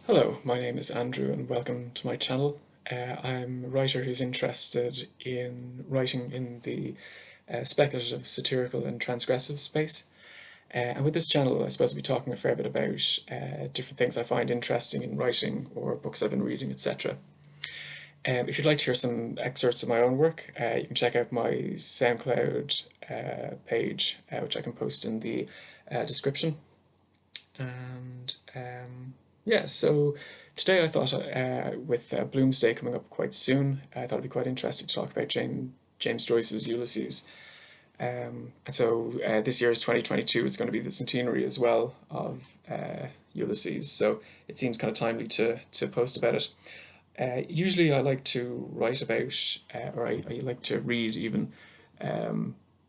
Hello, my name is Andrew and welcome to my channel. I'm a writer who's interested in writing in the speculative, satirical and transgressive space. And with this channel I suppose I'll be talking a fair bit about different things I find interesting in writing or books I've been reading, etc. If you'd like to hear some excerpts of my own work, you can check out my SoundCloud page, which I can post in the description. And yeah, so today I thought, with Bloomsday coming up quite soon, I thought it'd be quite interesting to talk about James Joyce's Ulysses. And so this year is 2022, it's going to be the centenary as well of Ulysses, so it seems kind of timely to post about it. Usually I like to write about, or I like to read even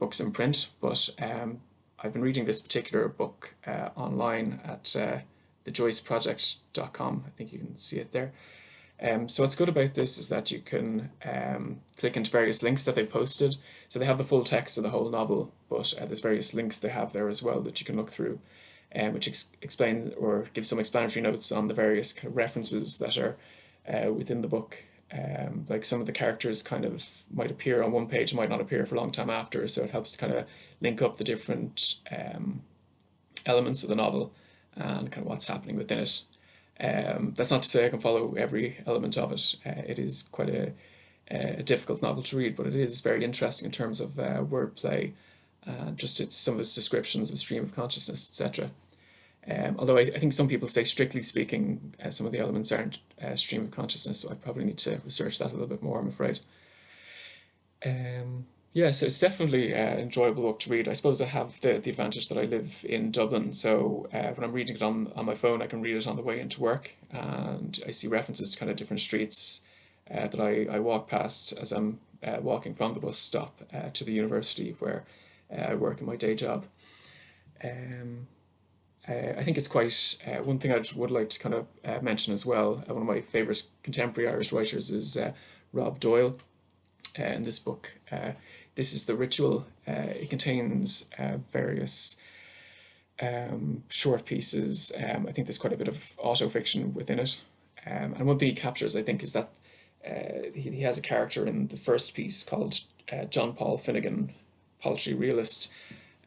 books in print, but I've been reading this particular book online at thejoyceproject.com. I think you can see it there. So what's good about this is that you can click into various links that they posted. So they have the full text of the whole novel, but there's various links they have there as well that you can look through, which explain or give some explanatory notes on the various kind of references that are within the book. Like some of the characters kind of might appear on one page, might not appear for a long time after, so it helps to kind of link up the different elements of the novel and kind of what's happening within it. That's not to say I can follow every element of it. It is quite a difficult novel to read, but it is very interesting in terms of wordplay, just some of its descriptions of stream of consciousness, etc. Although I think some people say, strictly speaking, some of the elements aren't stream of consciousness, so I probably need to research that a little bit more, I'm afraid. Yeah, so it's definitely an enjoyable book to read. I suppose I have the advantage that I live in Dublin, so when I'm reading it on my phone, I can read it on the way into work, and I see references to kind of different streets that I walk past as I'm walking from the bus stop to the university where I work in my day job. I think it's quite, one thing I would like to kind of mention as well, one of my favourite contemporary Irish writers is Rob Doyle. In this book, this is The Ritual. It contains various short pieces. I think there's quite a bit of auto-fiction within it. And one thing he captures, I think, is that he has a character in the first piece called John Paul Finnegan, Paltry Realist,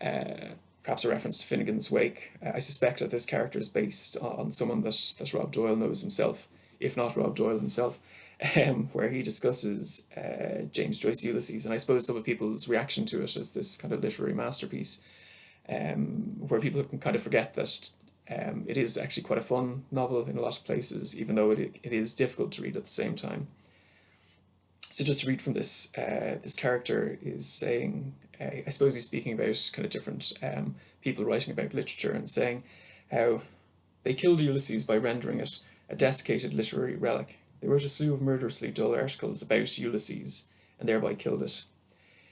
perhaps a reference to Finnegan's Wake. I suspect that this character is based on someone that Rob Doyle knows himself, if not Rob Doyle himself, where he discusses James Joyce's Ulysses. And I suppose some of people's reaction to it is this kind of literary masterpiece, where people can kind of forget that it is actually quite a fun novel in a lot of places, even though it is difficult to read at the same time. So just to read from this, this character is saying, I suppose he's speaking about kind of different people writing about literature and saying how they killed Ulysses by rendering it a desiccated literary relic. They wrote a slew of murderously dull articles about Ulysses and thereby killed it.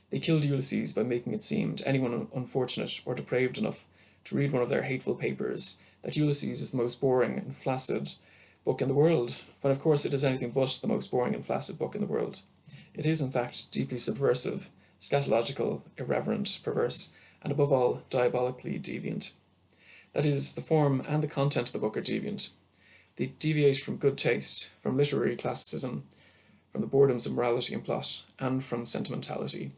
They killed Ulysses by making it seem to anyone unfortunate or depraved enough to read one of their hateful papers that Ulysses is the most boring and flaccid book in the world, when of course it is anything but the most boring and flaccid book in the world. It is in fact deeply subversive, scatological, irreverent, perverse, and above all diabolically deviant. That is, the form and the content of the book are deviant. They deviate from good taste, from literary classicism, from the boredoms of morality and plot, and from sentimentality.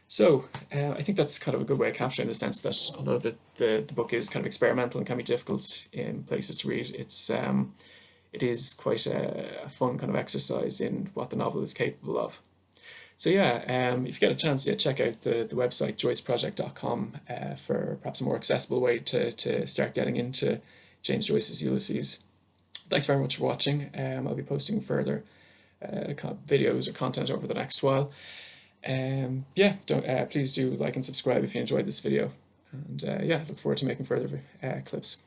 So I think that's kind of a good way of capturing the sense that although the book is kind of experimental and can be difficult in places to read, it is quite a fun kind of exercise in what the novel is capable of. So yeah, if you get a chance, yeah, check out the website joyceproject.com for perhaps a more accessible way to start getting into James Joyce's Ulysses. Thanks very much for watching. I'll be posting further videos or content over the next while. Yeah, please do like and subscribe if you enjoyed this video. And yeah, look forward to making further clips.